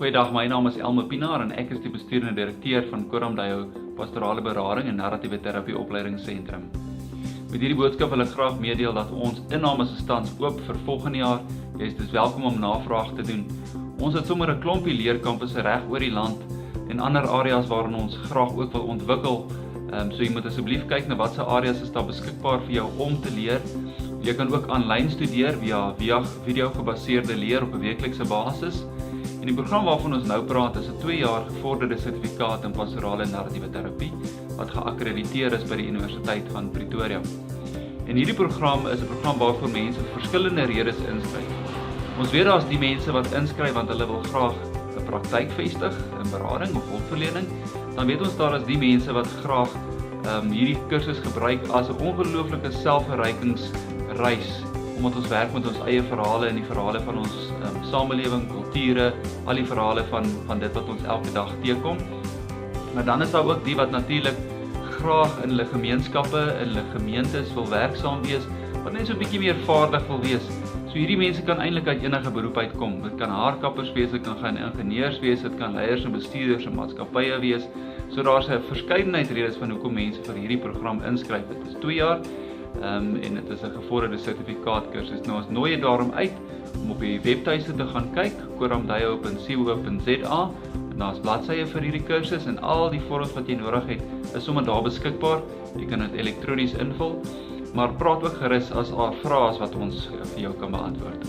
Goeiedag, my naam is Elmo Pinaar en ek is die bestuurende direkteur van Koramdayo Pastorale Berading en Narratiewe Terapie Opleidingsentrum. Met hierdie boodskap wil ek graag meedeel dat ons innames tans oop vir volgende jaar. Jy is dus welkom om navraag te doen. Ons het sommer 'n klompie leerkampusse reg oor die land en ander areas waarin ons graag ook wil ontwikkel. So jy moet asseblief kyk na watse areas is daar beskikbaar vir jou om te leer. Jy kan ook aanlyn studeer via video gebaseerde leer op 'n weeklikse basis. En die program waarvan ons nou praat is 'n 2 jaar gevorderde sertifikaat in pastorale en narratiewe terapie wat geakkrediteer is by die Universiteit van Pretoria. En hierdie program is 'n program waarvoor mense vir verskillende redes inskryf. Ons weet daar's die mense wat inskryf want hulle wil graag 'n praktyk vestig in berading of hulpverlening. Dan weet ons daar is die mense wat graag hierdie kursus gebruik as 'n ongelooflike selfverrykingsreis, omdat ons werk met ons eie verhale en die verhale van ons samelewing, kulture, al die verhale van dit wat ons elke dag teekom. Maar dan is daar ook die wat natuurlik graag in hulle gemeenskappe, in hulle gemeentes wil werksaam wees, wat net so 'n bietjie meer vaardig wil wees. So hierdie mense kan eintlik uit enige beroep uitkom. Dit kan haarkappers wees, dit kan gaan ingenieurs wees, dit kan leiers en bestuurders en maatskappye wees. So daar's 'n verskeidenheid redes van hoekom mense vir hierdie program inskryf. Dit is 2 jaar en dit is 'n gevorderde sertifikaatkursus. Nou ons nooi jou daarom uit om op die webtuiste te gaan kyk, koramdayo.co.za, en daar's bladsye vir hierdie kursus en al die vorms wat jy nodig het is sommer daar beskikbaar. Jy kan dit elektronies invul, maar praat ook gerus as daar vrae is wat ons vir jou kan beantwoord.